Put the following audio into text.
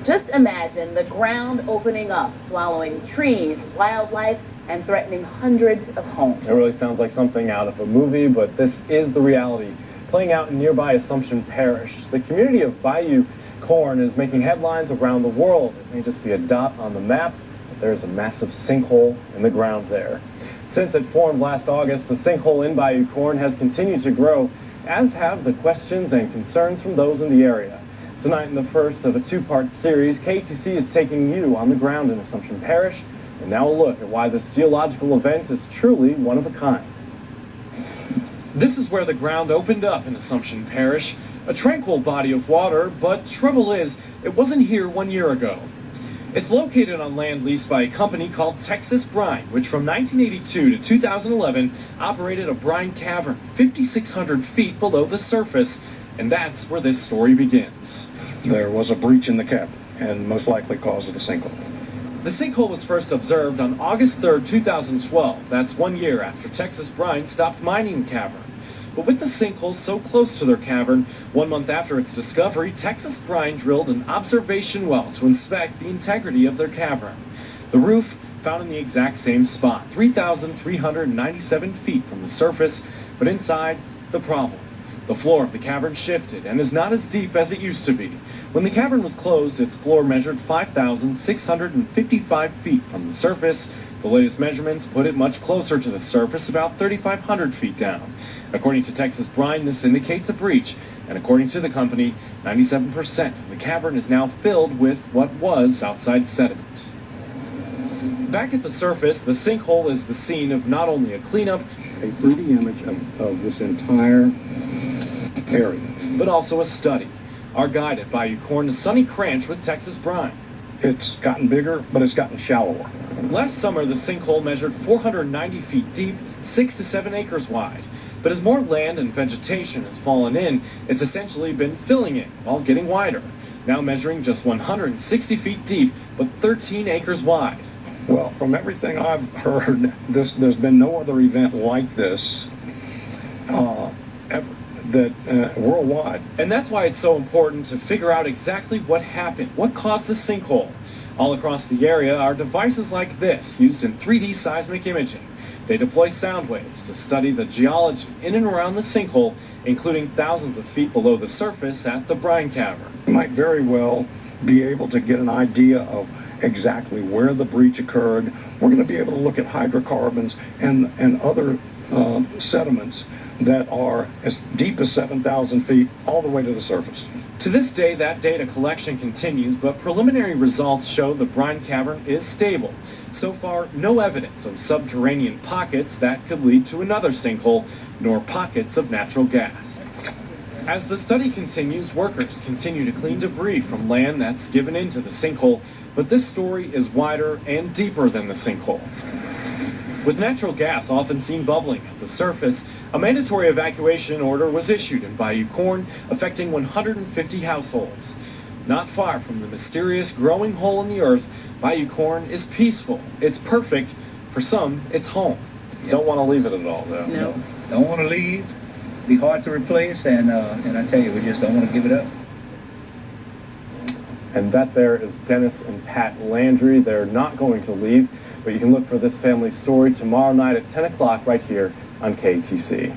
Just imagine the ground opening up, swallowing trees, wildlife, and threatening hundreds of homes. It really sounds like something out of a movie, but this is the reality playing out in nearby Assumption Parish. The community of Bayou Corn is making headlines around the world. It may just be a dot on the map, but there's a massive sinkhole in the ground there. Since it formed last August, the sinkhole in Bayou Corn has continued to grow, as have the questions and concerns from those in the area. Tonight, in the first of a two-part series, KTC is taking you on the ground in Assumption Parish, and now a look at why this geological event is truly one of a kind. This is where the ground opened up in Assumption Parish, a tranquil body of water, but trouble is, it wasn't here 1 year ago. It's located on land leased by a company called Texas Brine, which from 1982 to 2011 operated a brine cavern 5,600 feet below the surface, and that's where this story begins. There was a breach in the cavern, and most likely caused the sinkhole. The sinkhole was first observed on August 3, 2012. That's 1 year after Texas Brine stopped mining the cavern. But with the sinkhole so close to their cavern, 1 month after its discovery, Texas Brine drilled an observation well to inspect the integrity of their cavern. The roof found in the exact same spot, 3,397 feet from the surface, but inside, the problem. The floor of the cavern shifted and is not as deep as it used to be. When the cavern was closed, its floor measured 5,655 feet from the surface. The latest measurements put it much closer to the surface, about 3,500 feet down. According to Texas Brine, this indicates a breach, and according to the company, 97% of the cavern is now filled with what was outside sediment. Back at the surface, the sinkhole is the scene of not only a cleanup, A 3D image of this entire area, but also a study. Our guide at Bayou Corn is Sonny Cranch with Texas Brine. It's gotten bigger, but it's gotten shallower. Last summer, the sinkhole measured 490 feet deep, 6 to 7 acres wide. But as more land and vegetation has fallen in, it's essentially been filling it while getting wider. Now measuring just 160 feet deep, but 13 acres wide. Well, from everything I've heard, there's been no other event like this ever, worldwide. And that's why it's so important to figure out exactly what happened, what caused the sinkhole. All across the area are devices like this, used in 3D seismic imaging. They deploy sound waves to study the geology in and around the sinkhole, including thousands of feet below the surface at the brine cavern. You might very well be able to get an idea of exactly where the breach occurred. We're going to be able to look at hydrocarbons and other sediments that are as deep as 7,000 feet all the way to the surface. To this day, that data collection continues, but preliminary results show the brine cavern is stable. So far, no evidence of subterranean pockets that could lead to another sinkhole, nor pockets of natural gas. As the study continues, workers continue to clean debris from land that's given into the sinkhole, but this story is wider and deeper than the sinkhole. With natural gas often seen bubbling at the surface, a mandatory evacuation order was issued in Bayou Corn, affecting 150 households. Not far from the mysterious growing hole in the earth, Bayou Corn is peaceful. It's perfect. For some, it's home. Don't want to leave it at all, though. No. Don't want to leave. Be hard to replace, and I tell you, we just don't want to give it up. And that there is Dennis and Pat Landry. They're not going to leave, but you can look for this family's story tomorrow night at 10 o'clock right here on KTC.